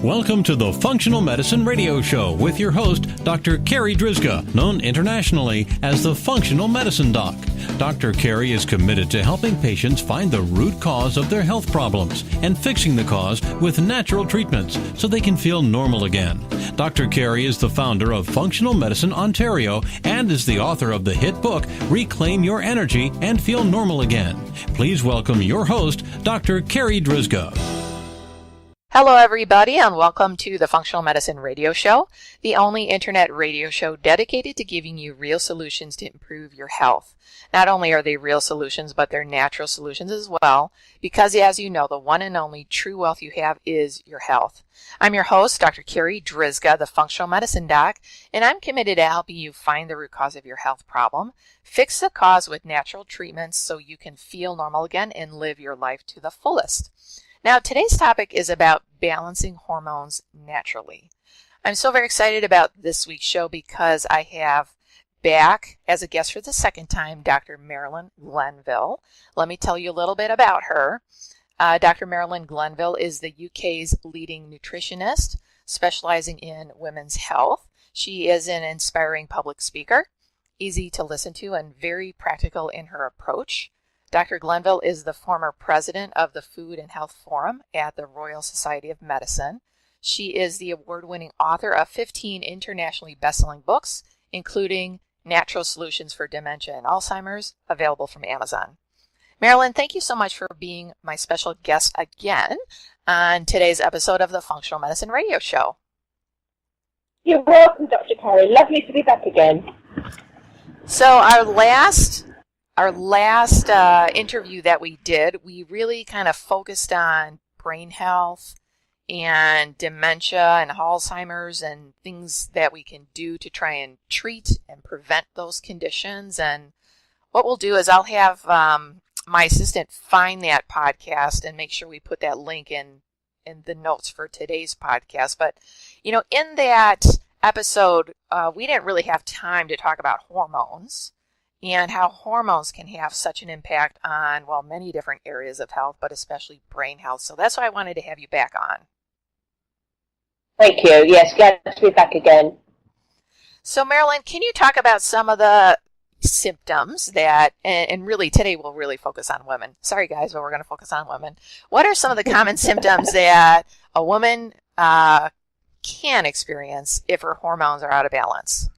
Welcome to the Functional Medicine Radio Show with your host, Dr. Carri Drzyzga, known internationally as the Functional Medicine Doc. Dr. Carri is committed to helping patients find the root cause of their health problems and fixing the cause with natural treatments so they can feel normal again. Dr. Carri is the founder of Functional Medicine Ontario and is the author of the hit book, Reclaim Your Energy and Feel Normal Again. Please welcome your host, Dr. Carri Drzyzga. Hello, everybody, and welcome to the Functional Medicine Radio Show, the only internet radio show dedicated to giving you real solutions to improve your health. Not only are they real solutions, but they're natural solutions as well, because as you know, the one and only true wealth you have is your health. I'm your host, Dr. Carri Drzyzga, the Functional Medicine Doc, and I'm committed to helping you find the root cause of your health problem, fix the cause with natural treatments so you can feel normal again and live your life to the fullest. Now, today's topic is about balancing hormones naturally. I'm so very excited about this week's show because I have back as a guest for the second time, Dr. Marilyn Glenville. Let me tell you a little bit about her. Dr. Marilyn Glenville is the UK's leading nutritionist, specializing in women's health. She is an inspiring public speaker, easy to listen to, and very practical in her approach. Dr. Glenville is the former president of the Food and Health Forum at the Royal Society of Medicine. She is the award-winning author of 15 internationally best-selling books, including Natural Solutions for Dementia and Alzheimer's, available from Amazon. Marilyn, thank you so much for being my special guest again on today's episode of the Functional Medicine Radio Show. You're welcome, Dr. Carri. Lovely to be back again. So our last interview that we did, we really kind of focused on brain health and dementia and Alzheimer's and things that we can do to try and treat and prevent those conditions. And what we'll do is I'll have my assistant find that podcast and make sure we put that link in the notes for today's podcast. But, you know, in that episode, we didn't really have time to talk about hormones and how hormones can have such an impact on, well, many different areas of health, but especially brain health. So that's why I wanted to have you back on. Thank you. Yes, glad to be back again. So, Marilyn, can you talk about some of the symptoms that, and really today we'll really focus on women. Sorry, guys, but we're going to focus on women. What are some of the common symptoms that a woman can experience if her hormones are out of balance?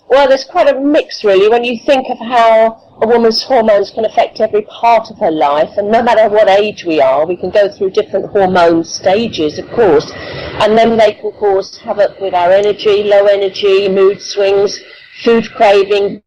Well, there's quite a mix, really, when you think of how a woman's hormones can affect every part of her life, and no matter what age we are, we can go through different hormone stages, of course, and then they can cause havoc with our energy, low energy, mood swings, food craving,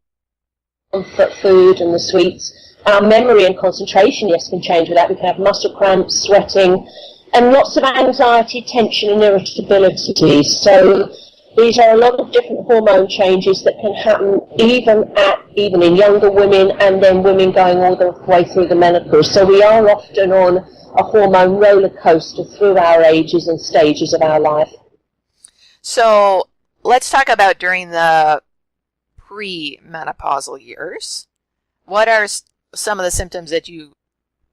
comfort food and the sweets. Our memory and concentration, yes, can change with that. We can have muscle cramps, sweating, and lots of anxiety, tension, and irritability. So these are a lot of different hormone changes that can happen even in younger women and then women going all the way through the menopause. So we are often on a hormone roller coaster through our ages and stages of our life. So let's talk about during the pre-menopausal years. What are some of the symptoms that you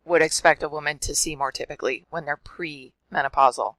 would expect a woman to see more typically when they're pre-menopausal?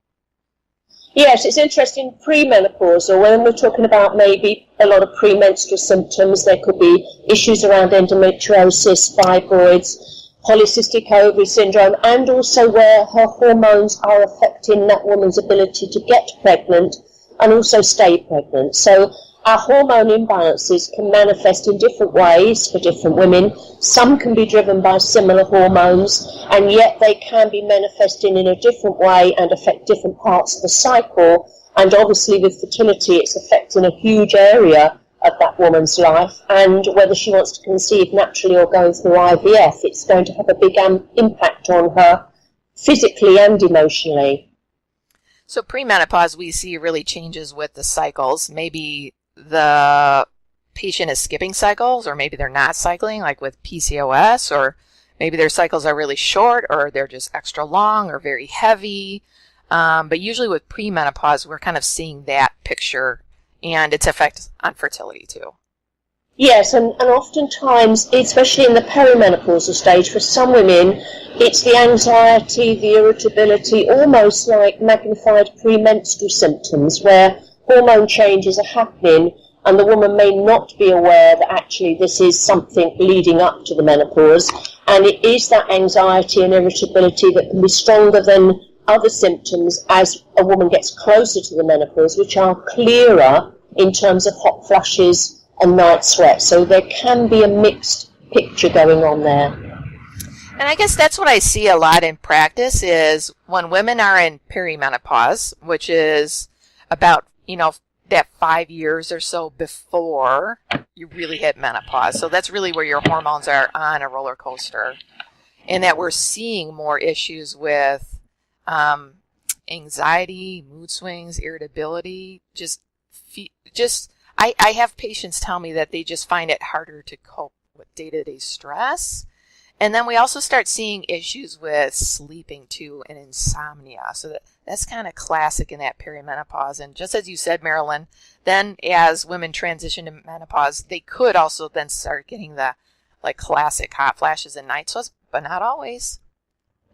Yes, it's interesting, premenopausal, when we're talking about maybe a lot of premenstrual symptoms, there could be issues around endometriosis, fibroids, polycystic ovary syndrome, and also where her hormones are affecting that woman's ability to get pregnant and also stay pregnant. So our hormone imbalances can manifest in different ways for different women. Some can be driven by similar hormones, and yet they can be manifesting in a different way and affect different parts of the cycle. And obviously with fertility, it's affecting a huge area of that woman's life. And whether she wants to conceive naturally or going through IVF, it's going to have a big impact on her physically and emotionally. So premenopause, we see really changes with the cycles. Maybe the patient is skipping cycles, or maybe they're not cycling, like with PCOS, or maybe their cycles are really short, or they're just extra long or very heavy. But usually with premenopause, we're kind of seeing that picture and its effect on fertility too. Yes, and oftentimes, especially in the perimenopausal stage, for some women, it's the anxiety, the irritability, almost like magnified premenstrual symptoms, where hormone changes are happening and the woman may not be aware that actually this is something leading up to the menopause. And it is that anxiety and irritability that can be stronger than other symptoms as a woman gets closer to the menopause, which are clearer in terms of hot flushes and night sweats. So there can be a mixed picture going on there. And I guess that's what I see a lot in practice is when women are in perimenopause, which is about, that 5 years or so before you really hit menopause. So that's really where your hormones are on a roller coaster. And that we're seeing more issues with anxiety, mood swings, irritability, I have patients tell me that they just find it harder to cope with day-to-day stress. And then we also start seeing issues with sleeping too and insomnia. So that's kind of classic in that perimenopause. And just as you said, Marilyn, then as women transition to menopause, they could also then start getting the classic hot flashes and night sweats, but not always.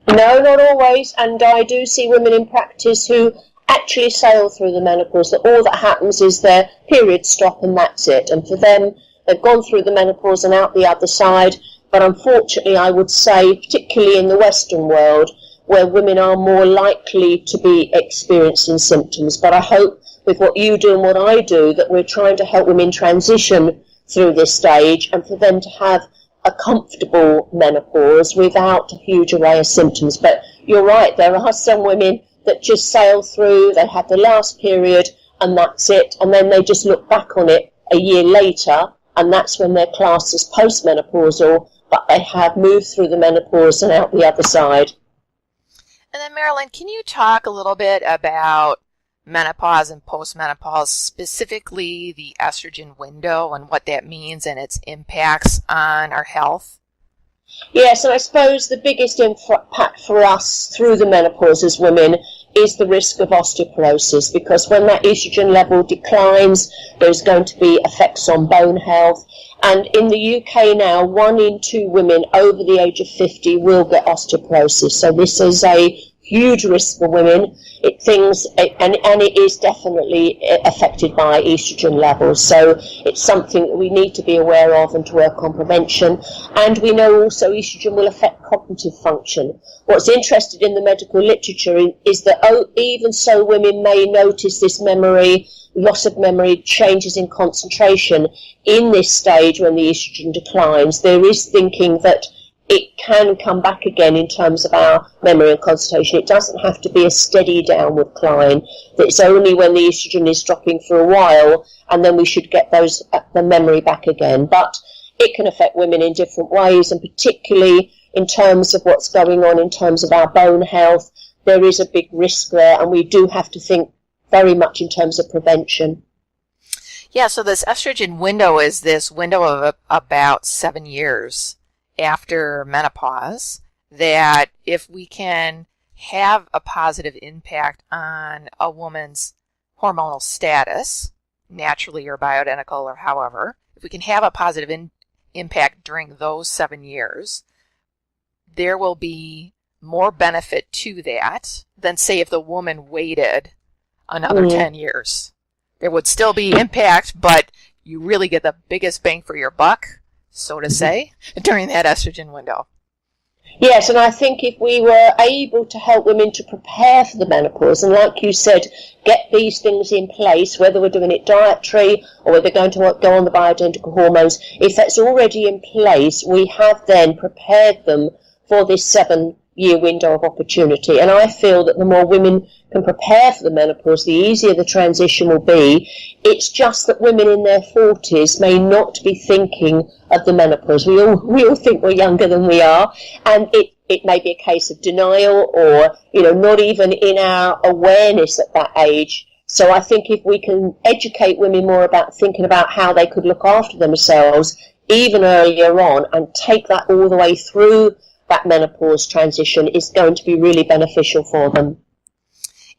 No, not always. And I do see women in practice who actually sail through the menopause, that all that happens is their periods stop and that's it. And for them, they've gone through the menopause and out the other side. But unfortunately, I would say, particularly in the Western world, where women are more likely to be experiencing symptoms. But I hope with what you do and what I do, that we're trying to help women transition through this stage and for them to have a comfortable menopause without a huge array of symptoms. But you're right, there are some women that just sail through, they have the last period and that's it. And then they just look back on it a year later and that's when they're classed as postmenopausal, but they have moved through the menopause and out the other side. And then, Marilyn, can you talk a little bit about menopause and postmenopause, specifically the estrogen window and what that means and its impacts on our health? Yes, and I suppose the biggest impact for us through the menopause as women is the risk of osteoporosis, because when that estrogen level declines, there's going to be effects on bone health. And in the UK now, 1 in 2 women over the age of 50 will get osteoporosis. So this is a huge risk for women. It is definitely affected by estrogen levels. So it's something that we need to be aware of and to work on prevention. And we know also estrogen will affect cognitive function. What's interesting in the medical literature is that even so women may notice this loss of memory, changes in concentration in this stage when the estrogen declines, there is thinking that it can come back again in terms of our memory and concentration. It doesn't have to be a steady downward climb. It's only when the estrogen is dropping for a while, and then we should get the memory back again. But it can affect women in different ways, and particularly in terms of what's going on in terms of our bone health, there is a big risk there, and we do have to think very much in terms of prevention. Yeah, so this estrogen window is this window of about 7 years after menopause, that if we can have a positive impact on a woman's hormonal status, naturally or bioidentical or however, if we can have a positive impact during those 7 years, there will be more benefit to that than, say, if the woman waited another 10 years. There would still be impact, but you really get the biggest bang for your buck, so to say, during that estrogen window. Yes, and I think if we were able to help women to prepare for the menopause, and like you said, get these things in place, whether we're doing it dietary or whether they're going to go on the bioidentical hormones, if that's already in place, we have then prepared them for this 7-year window of opportunity. And I feel that the more women can prepare for the menopause, the easier the transition will be. It's just that women in their 40s may not be thinking of the menopause. We all think we're younger than we are, and it may be a case of denial or, not even in our awareness at that age. So I think if we can educate women more about thinking about how they could look after themselves even earlier on and take that all the way through that menopause transition, is going to be really beneficial for them.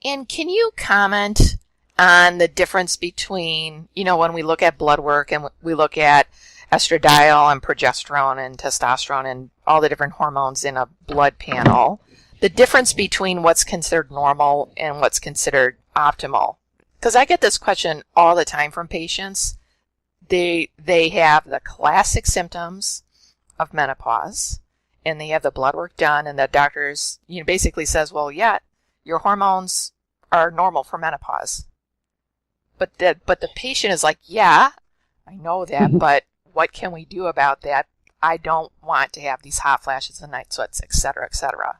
And can you comment on the difference between, when we look at blood work and we look at estradiol and progesterone and testosterone and all the different hormones in a blood panel, the difference between what's considered normal and what's considered optimal? Because I get this question all the time from patients. They have the classic symptoms of menopause, and they have the blood work done, and the doctors basically says, well, yeah, your hormones are normal for menopause. But the patient is like, yeah, I know that, but what can we do about that? I don't want to have these hot flashes and night sweats, et cetera, et cetera.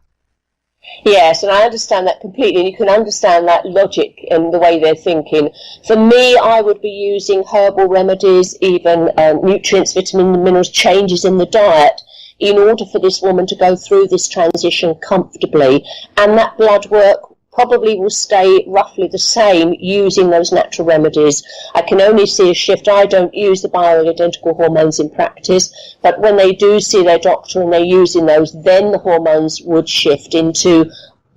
Yes, and I understand that completely, and you can understand that logic and the way they're thinking. For me, I would be using herbal remedies, even nutrients, vitamins, minerals, changes in the diet, in order for this woman to go through this transition comfortably. And that blood work probably will stay roughly the same using those natural remedies. I can only see a shift. I don't use the bioidentical hormones in practice, but when they do see their doctor and they're using those, then the hormones would shift into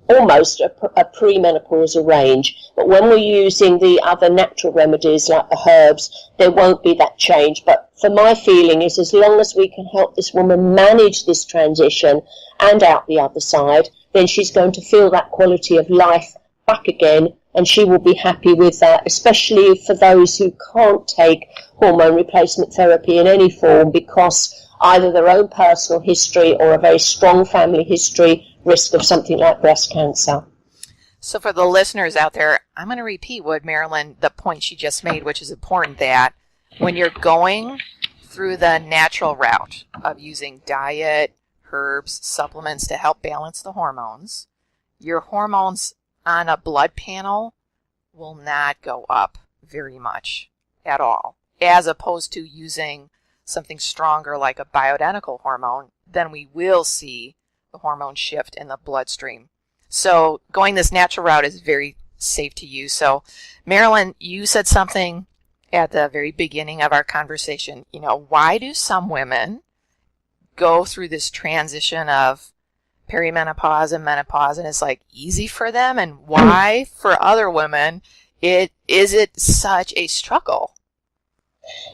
almost a premenopausal range. But when we're using the other natural remedies like the herbs, there won't be that change. But for my feeling is, as long as we can help this woman manage this transition and out the other side, then she's going to feel that quality of life back again, and she will be happy with that, especially for those who can't take hormone replacement therapy in any form because either their own personal history or a very strong family history risk of something like breast cancer. So for the listeners out there, I'm going to repeat what Marilyn, the point she just made, which is important, that when you're going through the natural route of using diet, herbs, supplements to help balance the hormones, your hormones on a blood panel will not go up very much at all, as opposed to using something stronger like a bioidentical hormone. Then we will see the hormone shift in the bloodstream. So going this natural route is very safe to use. So Marilyn, you said something at the very beginning of our conversation. Why do some women go through this transition of perimenopause and menopause and it's like easy for them, and why for other women is it such a struggle?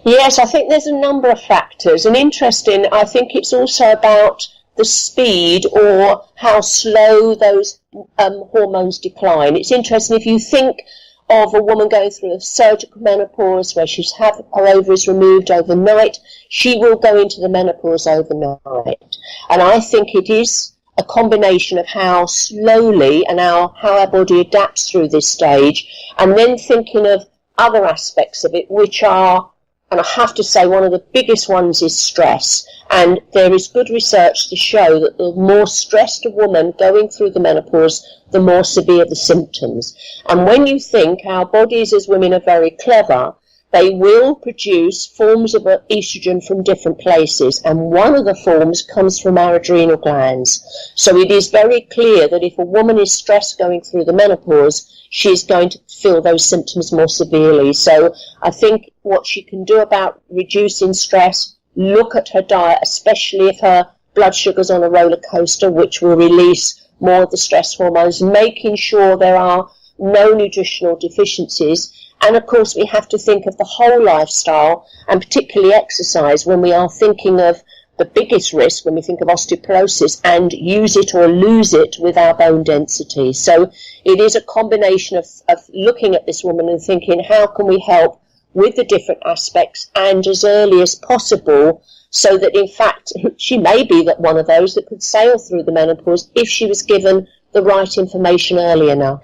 Yes, I think there's a number of factors, and interesting, I think it's also about the speed or how slow those hormones decline. It's interesting, if you think of a woman going through a surgical menopause where she's had her ovaries removed overnight, she will go into the menopause overnight. And I think it is a combination of how slowly and how our body adapts through this stage, and then thinking of other aspects of it, which are, and I have to say one of the biggest ones is stress. And there is good research to show that the more stressed a woman going through the menopause, the more severe the symptoms. And when you think our bodies as women are very clever, they will produce forms of estrogen from different places, and one of the forms comes from our adrenal glands. So it is very clear that if a woman is stressed going through the menopause, she's going to feel those symptoms more severely. So I think what she can do about reducing stress, look at her diet, especially if her blood sugar's on a roller coaster, which will release more of the stress hormones, making sure there are no nutritional deficiencies. And of course, we have to think of the whole lifestyle, and particularly exercise, when we are thinking of the biggest risk, when we think of osteoporosis, and use it or lose it with our bone density. So it is a combination of looking at this woman and thinking, how can we help with the different aspects and as early as possible, so that in fact she may be that one of those that could sail through the menopause if she was given the right information early enough.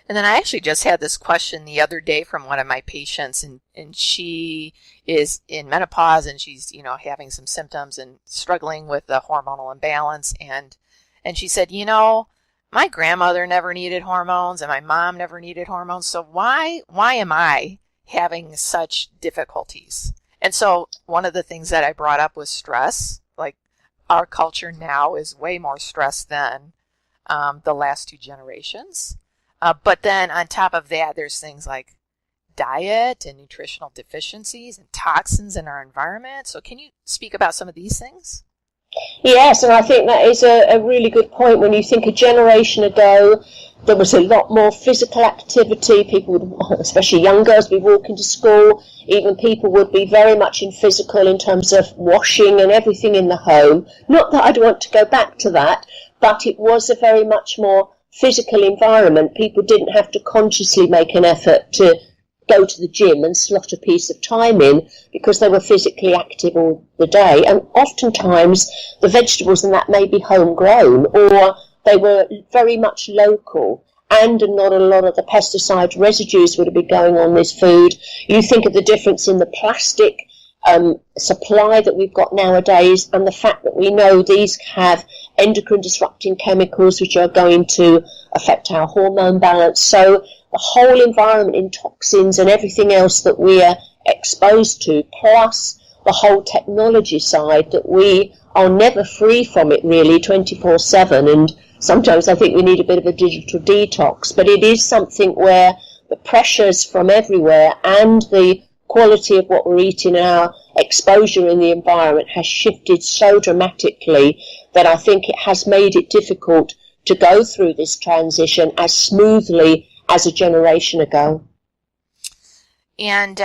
And then I actually just had this question the other day from one of my patients, and she is in menopause, and she's, having some symptoms and struggling with the hormonal imbalance. And she said, my grandmother never needed hormones and my mom never needed hormones. So why am I having such difficulties? And so one of the things that I brought up was stress. Like, our culture now is way more stressed than the last two generations. But then on top of that, there's things like diet and nutritional deficiencies and toxins in our environment. So can you speak about some of these things? Yes, and I think that is a really good point. When you think a generation ago, there was a lot more physical activity. People would, especially young girls, be walking to school. Even people would be very much in physical in terms of washing and everything in the home. Not that I'd want to go back to that, but it was a very much more physical environment. People didn't have to consciously make an effort to go to the gym and slot a piece of time in because they were physically active all the day. And oftentimes the vegetables in that may be homegrown, or they were very much local, and not a lot of the pesticide residues would have been going on this food. You think of the difference in the plastic supply that we've got nowadays, and the fact that we know these have endocrine disrupting chemicals which are going to affect our hormone balance. So the whole environment in toxins and everything else that we are exposed to, plus the whole technology side, that we are never free from it really 24/7. And sometimes I think we need a bit of a digital detox, but it is something where the pressures from everywhere and the quality of what we're eating and our exposure in the environment has shifted so dramatically that I think it has made it difficult to go through this transition as smoothly as a generation ago. And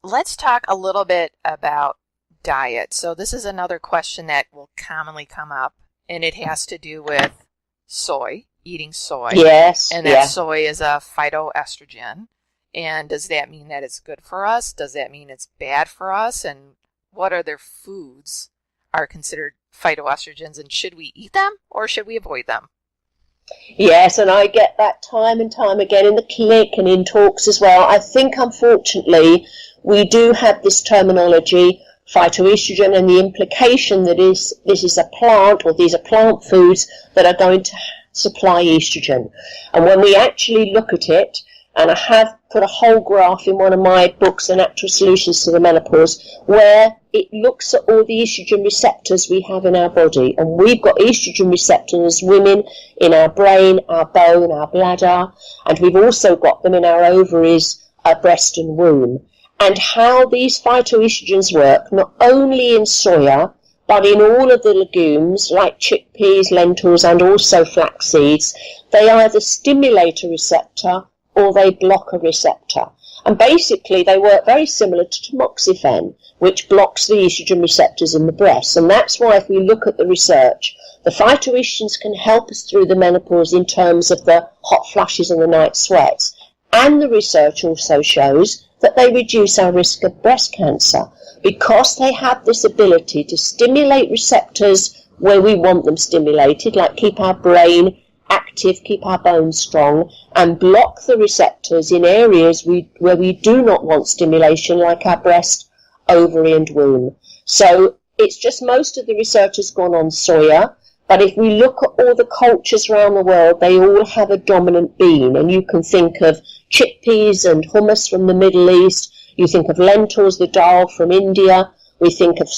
let's talk a little bit about diet. So this is another question that will commonly come up, and it has to do with soy, eating soy. Yes. And that soy is a phytoestrogen. And does that mean that it's good for us? Does that mean it's bad for us? And what other foods are considered phytoestrogens, and should we eat them or should we avoid them? Yes, and I get that time and time again in the clinic and in talks as well. I think, unfortunately, we do have this terminology, phytoestrogen, and the implication that this is a plant, or these are plant foods that are going to supply estrogen. And when we actually look at it, and I have put a whole graph in one of my books, The Natural Solutions to the Menopause, where it looks at all the estrogen receptors we have in our body. And we've got estrogen receptors as women in our brain, our bone, our bladder, and we've also got them in our ovaries, our breast and womb. And how these phytoestrogens work, not only in soya, but in all of the legumes, like chickpeas, lentils, and also flax seeds, they either stimulate a receptor or they block a receptor. And basically they work very similar to tamoxifen, which blocks the estrogen receptors in the breast. And that's why, if we look at the research, the phytoestrogens can help us through the menopause in terms of the hot flushes and the night sweats. And the research also shows that they reduce our risk of breast cancer, because they have this ability to stimulate receptors where we want them stimulated, like keep our brain active, keep our bones strong, and block the receptors in areas where we do not want stimulation, like our breast, ovary and womb. So it's just most of the research has gone on soya, but if we look at all the cultures around the world, they all have a dominant bean. And you can think of chickpeas and hummus from the Middle East, you think of lentils, the dal from India, we think of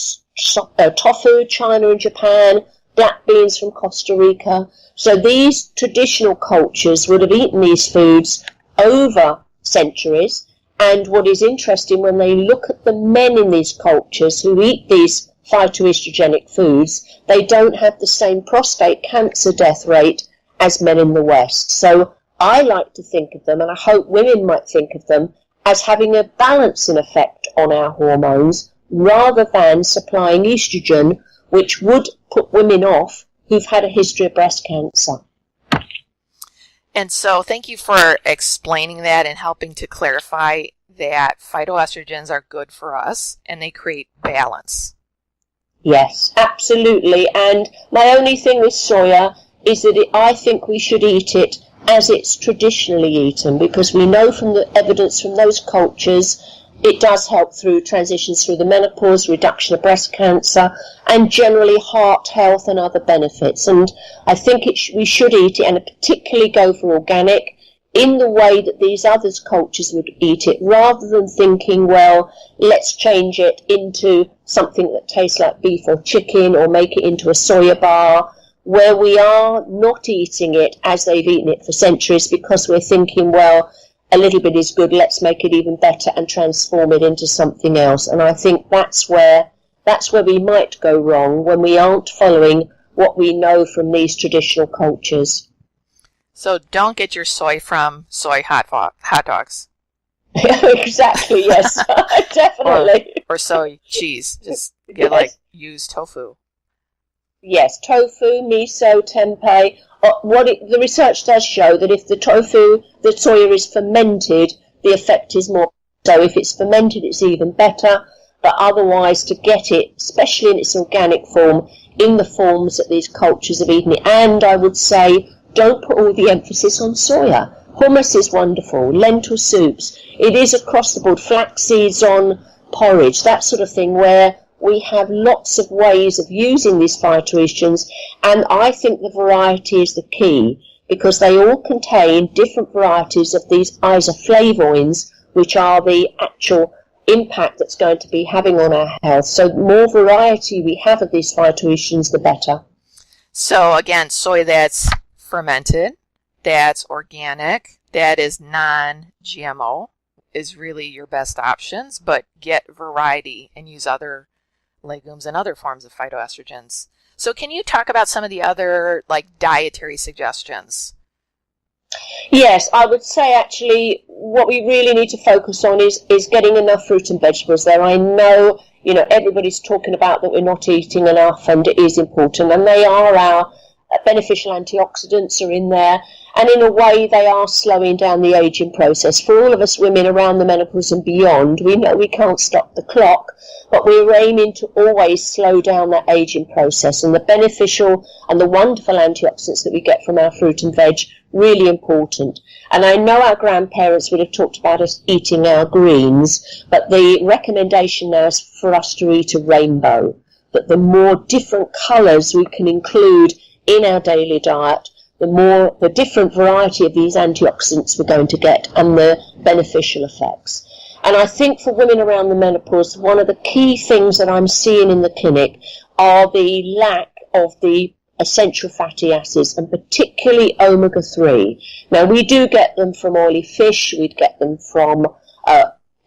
tofu, China and Japan, black beans from Costa Rica. So these traditional cultures would have eaten these foods over centuries. And what is interesting, when they look at the men in these cultures who eat these phytoestrogenic foods, they don't have the same prostate cancer death rate as men in the West. So I like to think of them, and I hope women might think of them, as having a balancing effect on our hormones, rather than supplying estrogen, which would put women off who've had a history of breast cancer. And so thank you for explaining that and helping to clarify that phytoestrogens are good for us and they create balance. Yes, absolutely. And my only thing with soya is that I think we should eat it as it's traditionally eaten, because we know from the evidence from those cultures it does help through transitions through the menopause, reduction of breast cancer, and generally heart health and other benefits. And I think we should eat it, and particularly go for organic, in the way that these other cultures would eat it, rather than thinking, well, let's change it into something that tastes like beef or chicken, or make it into a soya bar, where we are not eating it as they've eaten it for centuries, because we're thinking, well, a little bit is good, let's make it even better and transform it into something else. And I think that's where we might go wrong, when we aren't following what we know from these traditional cultures. So don't get your soy from soy hot dogs. Exactly, yes. Definitely. Or soy cheese. Just get like used tofu. Yes, tofu, miso, tempeh. The research does show that if the soya is fermented, the effect is more. So if it's fermented, it's even better. But otherwise, to get it, especially in its organic form, in the forms that these cultures have eaten it, and I would say, don't put all the emphasis on soya. Hummus is wonderful, lentil soups. It is across the board, flax seeds on porridge, that sort of thing, where we have lots of ways of using these phytoestrogens, and I think the variety is the key, because they all contain different varieties of these isoflavones, which are the actual impact that's going to be having on our health. So the more variety we have of these phytoestrogens, the better. So again, soy that's fermented, that's organic, that is non-GMO is really your best options, but get variety and use other legumes and other forms of phytoestrogens. So can you talk about some of the other dietary suggestions? Yes, I would say actually what we really need to focus on is getting enough fruit and vegetables there. I know, everybody's talking about that we're not eating enough, and it is important, and they are our beneficial antioxidants are in there, and in a way they are slowing down the aging process. For all of us women around the menopause and beyond, we know we can't stop the clock, but we're aiming to always slow down that aging process, and the beneficial and the wonderful antioxidants that we get from our fruit and veg, really important. And I know our grandparents would have talked about us eating our greens, but the recommendation now is for us to eat a rainbow, that the more different colours we can include in our daily diet, the different variety of these antioxidants we're going to get, and the beneficial effects. And I think for women around the menopause, one of the key things that I'm seeing in the clinic are the lack of the essential fatty acids, and particularly omega-3. Now, we do get them from oily fish, we'd get them from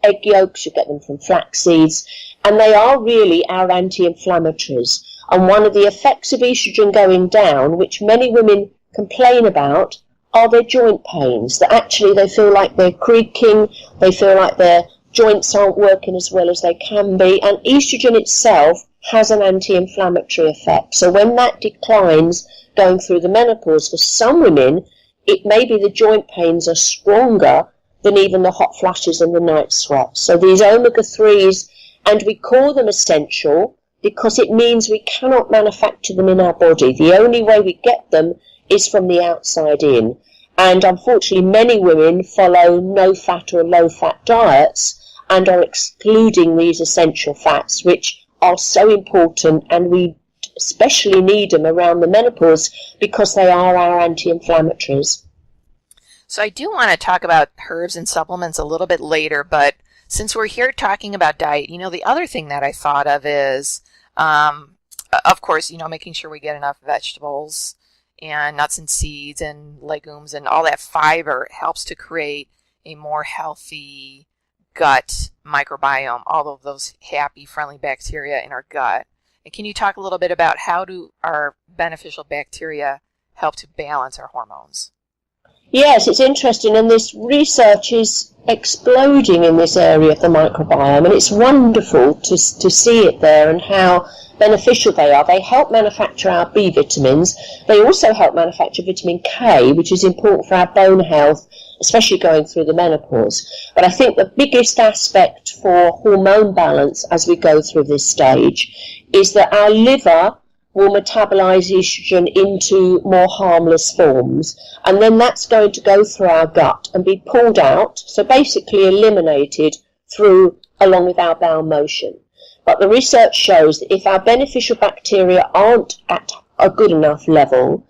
egg yolks, you get them from flax seeds, and they are really our anti-inflammatories. And one of the effects of estrogen going down, which many women complain about, are their joint pains, that actually they feel like they're creaking, they feel like their joints aren't working as well as they can be, and estrogen itself has an anti-inflammatory effect. So when that declines going through the menopause, for some women, it may be the joint pains are stronger than even the hot flashes and the night sweats. So these omega-3s, and we call them essential because it means we cannot manufacture them in our body. The only way we get them is from the outside in. And unfortunately, many women follow no-fat or low-fat diets and are excluding these essential fats, which are so important, and we especially need them around the menopause because they are our anti-inflammatories. So I do want to talk about herbs and supplements a little bit later, but since we're here talking about diet, the other thing that I thought of is, of course, making sure we get enough vegetables and nuts and seeds and legumes, and all that fiber helps to create a more healthy gut microbiome, all of those happy, friendly bacteria in our gut. And can you talk a little bit about how do our beneficial bacteria help to balance our hormones? Yes, it's interesting, and this research is exploding in this area of the microbiome, and it's wonderful to see it there and how beneficial they are. They help manufacture our B vitamins. They also help manufacture vitamin K, which is important for our bone health, especially going through the menopause. But I think the biggest aspect for hormone balance as we go through this stage is that our liver will metabolize estrogen into more harmless forms, and then that's going to go through our gut and be pulled out, so basically eliminated along with our bowel motion. But the research shows that if our beneficial bacteria aren't at a good enough level,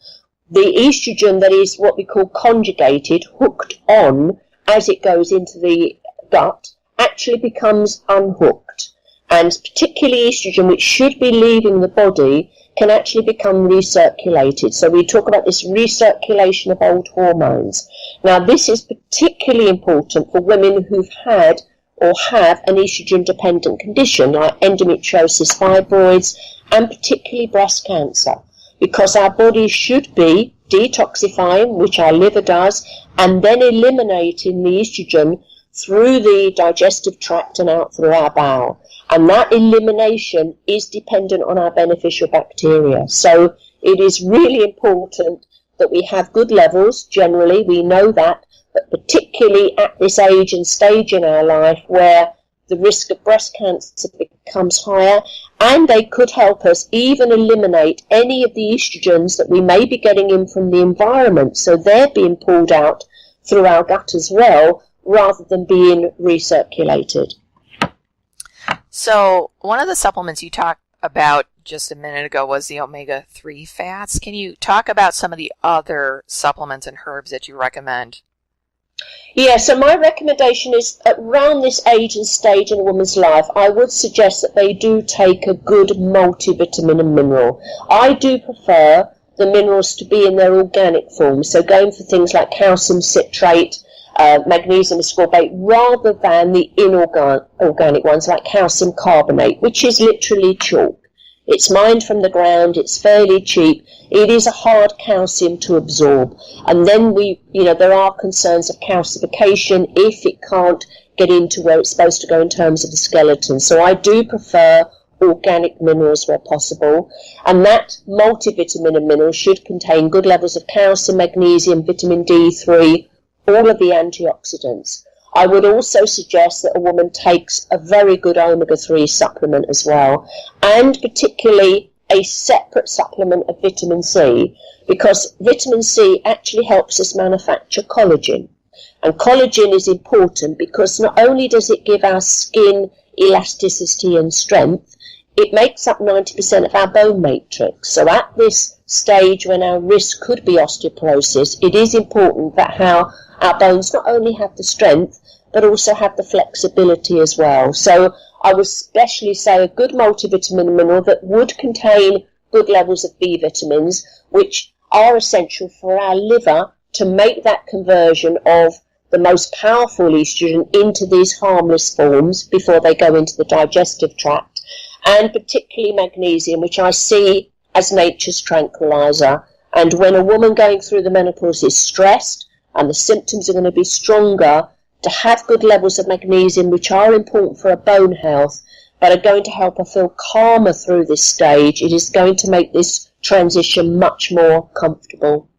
the estrogen that is what we call conjugated, hooked on as it goes into the gut, actually becomes unhooked. And particularly estrogen, which should be leaving the body, can actually become recirculated. So we talk about this recirculation of old hormones. Now, this is particularly important for women who've had or have an estrogen-dependent condition like endometriosis, fibroids, and particularly breast cancer, because our body should be detoxifying, which our liver does, and then eliminating the estrogen through the digestive tract and out through our bowel. And that elimination is dependent on our beneficial bacteria. So it is really important that we have good levels. Generally, we know that, but particularly at this age and stage in our life where the risk of breast cancer becomes higher, and they could help us even eliminate any of the estrogens that we may be getting in from the environment. So they're being pulled out through our gut as well, rather than being recirculated. So one of the supplements you talked about just a minute ago was the omega-3 fats. Can you talk about some of the other supplements and herbs that you recommend? Yeah, so my recommendation is around this age and stage in a woman's life, I would suggest that they do take a good multivitamin and mineral. I do prefer the minerals to be in their organic form, so going for things like calcium citrate, magnesium ascorbate, rather than the inorganic ones like calcium carbonate, which is literally chalk. It's mined from the ground, it's fairly cheap, it is a hard calcium to absorb. And then there are concerns of calcification if it can't get into where it's supposed to go in terms of the skeleton. So I do prefer organic minerals where possible. And that multivitamin and mineral should contain good levels of calcium, magnesium, vitamin D3, all of the antioxidants. I would also suggest that a woman takes a very good omega-3 supplement as well, and particularly a separate supplement of vitamin C, because vitamin C actually helps us manufacture collagen. And collagen is important because not only does it give our skin elasticity and strength, it makes up 90% of our bone matrix. So at this stage when our risk could be osteoporosis, it is important that our bones not only have the strength, but also have the flexibility as well. So I would especially say a good multivitamin mineral that would contain good levels of B vitamins, which are essential for our liver to make that conversion of the most powerful estrogen into these harmless forms before they go into the digestive tract, and particularly magnesium, which I see as nature's tranquilizer. And when a woman going through the menopause is stressed and the symptoms are going to be stronger, to have good levels of magnesium, which are important for her bone health, but are going to help her feel calmer through this stage. It is going to make this transition much more comfortable.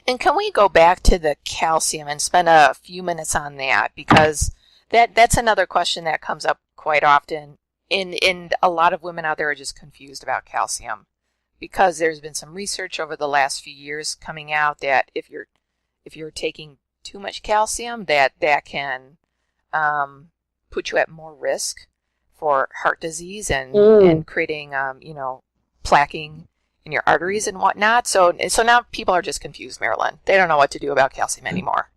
And can we go back to the calcium and spend a few minutes on that? Because that's another question that comes up quite often. And a lot of women out there are just confused about calcium, because there's been some research over the last few years coming out that if you're taking too much calcium, that can put you at more risk for heart disease and creating plaquing in your arteries and whatnot. So now people are just confused, Marilyn. They don't know what to do about calcium anymore.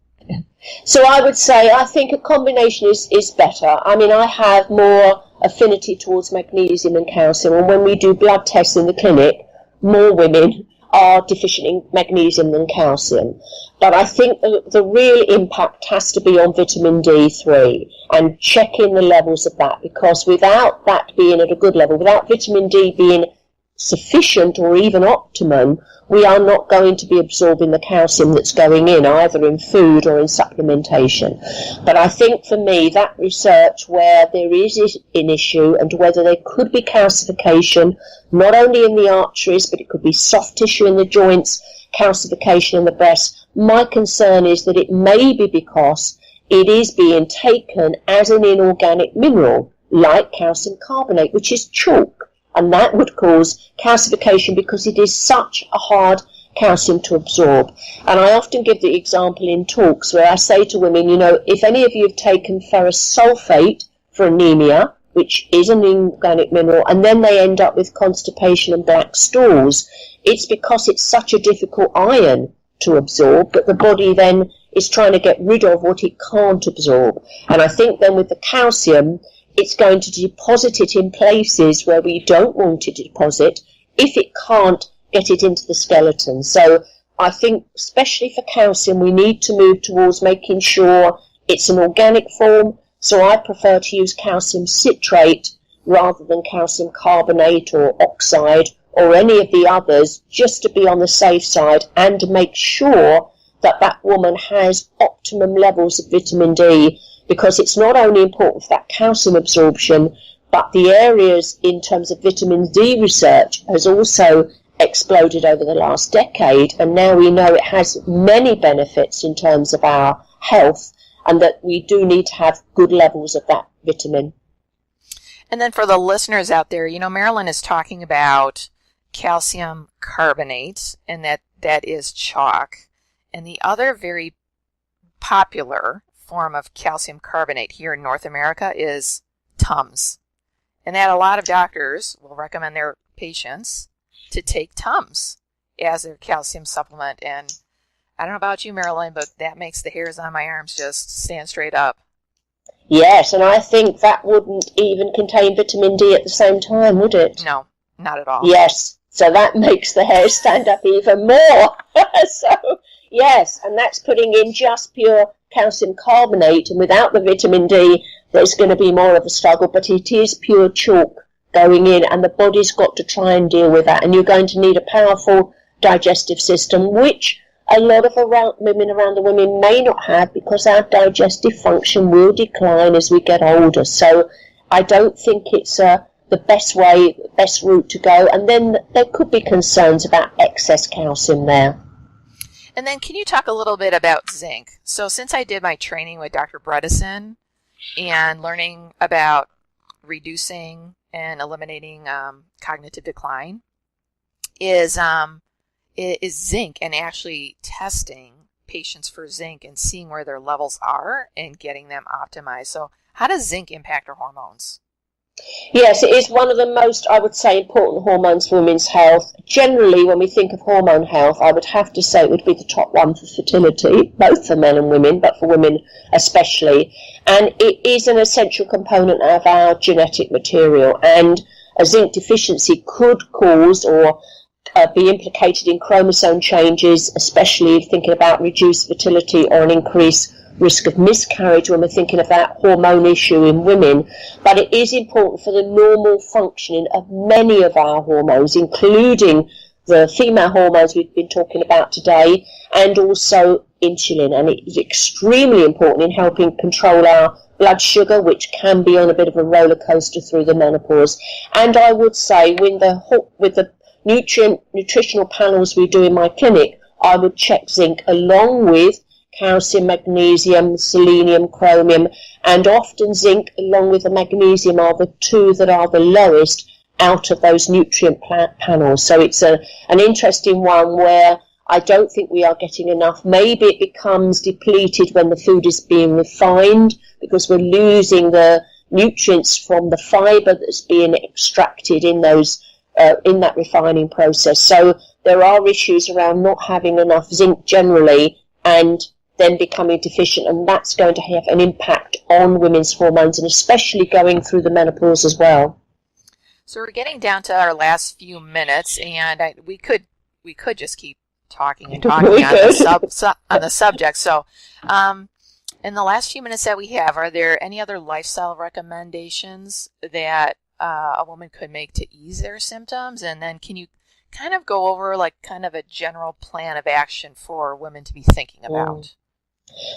So I would say I think a combination is better. I mean, I have more affinity towards magnesium and calcium, and when we do blood tests in the clinic, more women are deficient in magnesium than calcium. But I think the real impact has to be on vitamin D3 and checking the levels of that, because without that being at a good level, without vitamin D being sufficient or even optimum, we are not going to be absorbing the calcium that's going in, either in food or in supplementation. But I think for me, that research where there is an issue and whether there could be calcification, not only in the arteries, but it could be soft tissue in the joints, calcification in the breast, my concern is that it may be because it is being taken as an inorganic mineral, like calcium carbonate, which is chalk. And that would cause calcification because it is such a hard calcium to absorb. And I often give the example in talks where I say to women, if any of you have taken ferrous sulfate for anemia, which is an inorganic mineral, and then they end up with constipation and black stools, it's because it's such a difficult iron to absorb that the body then is trying to get rid of what it can't absorb. And I think then with the calcium, it's going to deposit it in places where we don't want it to deposit if it can't get it into the skeleton. So I think, especially for calcium, we need to move towards making sure it's an organic form. So I prefer to use calcium citrate rather than calcium carbonate or oxide or any of the others, just to be on the safe side and to make sure that that woman has optimum levels of vitamin D, because it's not only important for that calcium absorption, but the areas in terms of vitamin D research has also exploded over the last decade, and now we know it has many benefits in terms of our health, and that we do need to have good levels of that vitamin. And then for the listeners out there, Marilyn is talking about calcium carbonate, and that is chalk. And the other very popular form of calcium carbonate here in North America is Tums. And that a lot of doctors will recommend their patients to take Tums as their calcium supplement. And I don't know about you, Marilyn, but that makes the hairs on my arms just stand straight up. Yes, and I think that wouldn't even contain vitamin D at the same time, would it? No, not at all. Yes, so that makes the hair stand up even more. So, yes, and that's putting in just pure calcium carbonate, and without the vitamin D, there's going to be more of a struggle, but it is pure chalk going in, and the body's got to try and deal with that, and you're going to need a powerful digestive system, which a lot of women around the women may not have, because our digestive function will decline as we get older. So I don't think it's the best route to go. And then there could be concerns about excess calcium there. And then can you talk a little bit about zinc? So since I did my training with Dr. Bredesen and learning about reducing and eliminating cognitive decline, is zinc, and actually testing patients for zinc and seeing where their levels are and getting them optimized. So how does zinc impact our hormones? Yes, it is one of the most, I would say, important hormones for women's health. Generally, when we think of hormone health, I would have to say it would be the top one for fertility, both for men and women, but for women especially. And it is an essential component of our genetic material. And a zinc deficiency could cause or be implicated in chromosome changes, especially thinking about reduced fertility or an increased risk of miscarriage when we're thinking of that hormone issue in women. But it is important for the normal functioning of many of our hormones, including the female hormones we've been talking about today, and also insulin. And it is extremely important in helping control our blood sugar, which can be on a bit of a roller coaster through the menopause. And I would say with the nutritional panels we do in my clinic, I would check zinc along with calcium, magnesium, selenium, chromium, and often zinc along with the magnesium are the two that are the lowest out of those nutrient panels. So it's an interesting one where I don't think we are getting enough. Maybe it becomes depleted when the food is being refined, because we're losing the nutrients from the fibre that's being extracted in those in that refining process. So there are issues around not having enough zinc generally, and then becoming deficient, and that's going to have an impact on women's hormones, and especially going through the menopause as well. So we're getting down to our last few minutes, and we could just keep talking and talking on the subject. So in the last few minutes that we have, are there any other lifestyle recommendations that a woman could make to ease their symptoms? And then can you kind of go over kind of a general plan of action for women to be thinking about?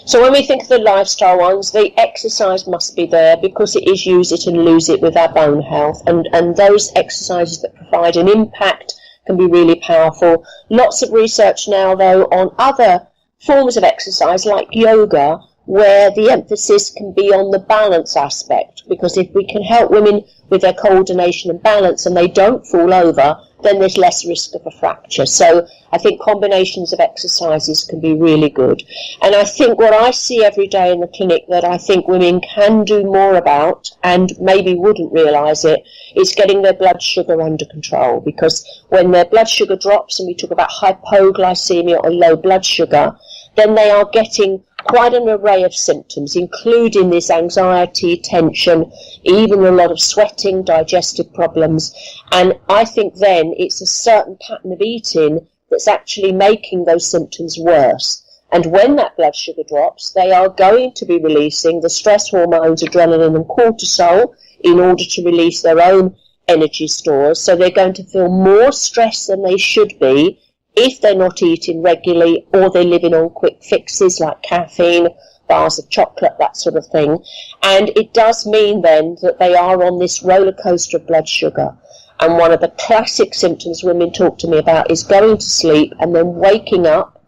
So when we think of the lifestyle ones, the exercise must be there, because it is use it and lose it with our bone health. And those exercises that provide an impact can be really powerful. Lots of research now, though, on other forms of exercise like yoga, where the emphasis can be on the balance aspect, because if we can help women with their coordination and balance and they don't fall over, then there's less risk of a fracture. So I think combinations of exercises can be really good. And I think what I see every day in the clinic that I think women can do more about, and maybe wouldn't realise it, is getting their blood sugar under control. Because when their blood sugar drops, and we talk about hypoglycemia or low blood sugar, then they are getting quite an array of symptoms, including this anxiety, tension, even a lot of sweating, digestive problems. And I think then it's a certain pattern of eating that's actually making those symptoms worse. And when that blood sugar drops, they are going to be releasing the stress hormones, adrenaline and cortisol, in order to release their own energy stores, so they're going to feel more stressed than they should be if they're not eating regularly or they're living on quick fixes like caffeine, bars of chocolate, that sort of thing. And it does mean then that they are on this roller coaster of blood sugar. And one of the classic symptoms women talk to me about is going to sleep and then waking up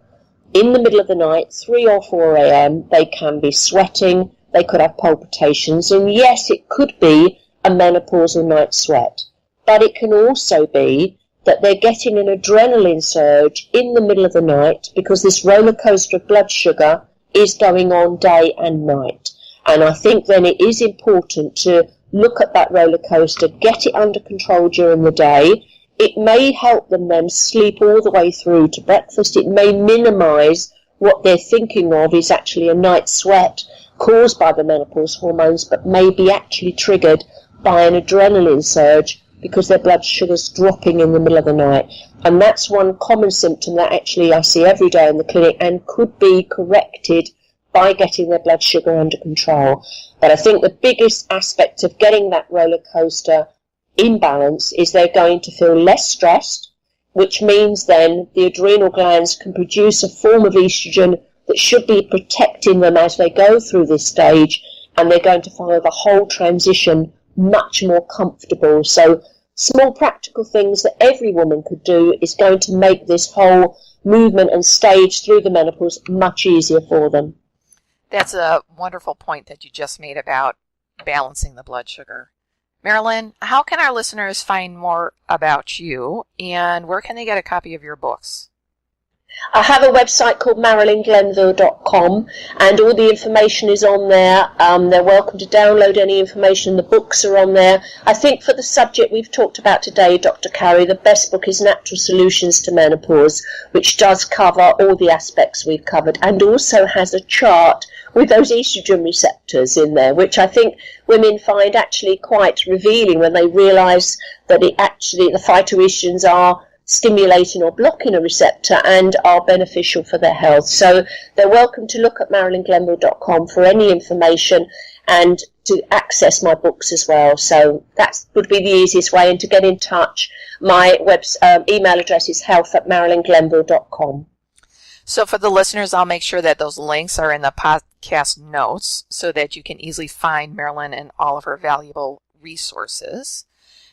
in the middle of the night, 3 or 4 a.m. They can be sweating, they could have palpitations, and yes, it could be a menopausal night sweat. But it can also be that they're getting an adrenaline surge in the middle of the night because this roller coaster of blood sugar is going on day and night. And I think then it is important to look at that roller coaster, get it under control during the day. It may help them then sleep all the way through to breakfast. It may minimise what they're thinking of is actually a night sweat caused by the menopause hormones, but may be actually triggered by an adrenaline surge because their blood sugar's dropping in the middle of the night. And that's one common symptom that actually I see every day in the clinic and could be corrected by getting their blood sugar under control. But I think the biggest aspect of getting that roller coaster in balance is they're going to feel less stressed, which means then the adrenal glands can produce a form of estrogen that should be protecting them as they go through this stage, and they're going to find the whole transition much more comfortable. So small practical things that every woman could do is going to make this whole movement and stage through the menopause much easier for them. That's a wonderful point that you just made about balancing the blood sugar. Marilyn, how can our listeners find more about you, and where can they get a copy of your books? I have a website called MarilynGlenville.com, and all the information is on there. They're welcome to download any information. The books are on there. I think for the subject we've talked about today, Dr. Carri, the best book is Natural Solutions to Menopause, which does cover all the aspects we've covered and also has a chart with those estrogen receptors in there, which I think women find actually quite revealing when they realise that the phytoestrogens are stimulating or blocking a receptor and are beneficial for their health. So they're welcome to look at MarilynGlenville.com for any information and to access my books as well. So that would be the easiest way. And to get in touch, my email address is health@MarilynGlenville.com. So for the listeners, I'll make sure that those links are in the podcast notes so that you can easily find Marilyn and all of her valuable resources.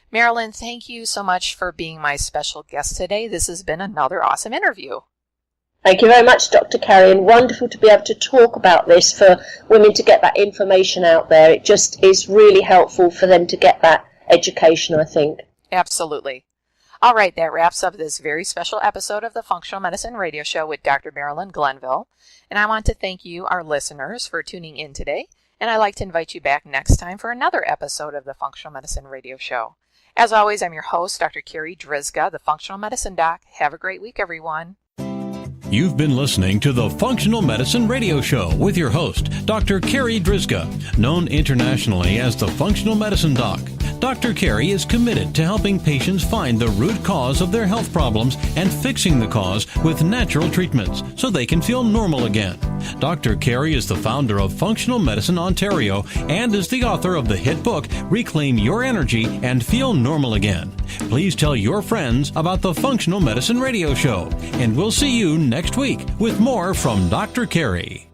Marilyn, thank you so much for being my special guest today. This has been another awesome interview. Thank you very much, Dr. Carri, and wonderful to be able to talk about this for women to get that information out there. It just is really helpful for them to get that education, I think. Absolutely. All right, that wraps up this very special episode of the Functional Medicine Radio Show with Dr. Marilyn Glenville. And I want to thank you, our listeners, for tuning in today. And I'd like to invite you back next time for another episode of the Functional Medicine Radio Show. As always, I'm your host, Dr. Carri Drzyzga, the Functional Medicine Doc. Have a great week, everyone. You've been listening to the Functional Medicine Radio Show with your host, Dr. Carri Drzyzga, known internationally as the Functional Medicine Doc. Dr. Carri is committed to helping patients find the root cause of their health problems and fixing the cause with natural treatments so they can feel normal again. Dr. Carri is the founder of Functional Medicine Ontario and is the author of the hit book, Reclaim Your Energy and Feel Normal Again. Please tell your friends about the Functional Medicine Radio Show, and we'll see you next week with more from Dr. Carri.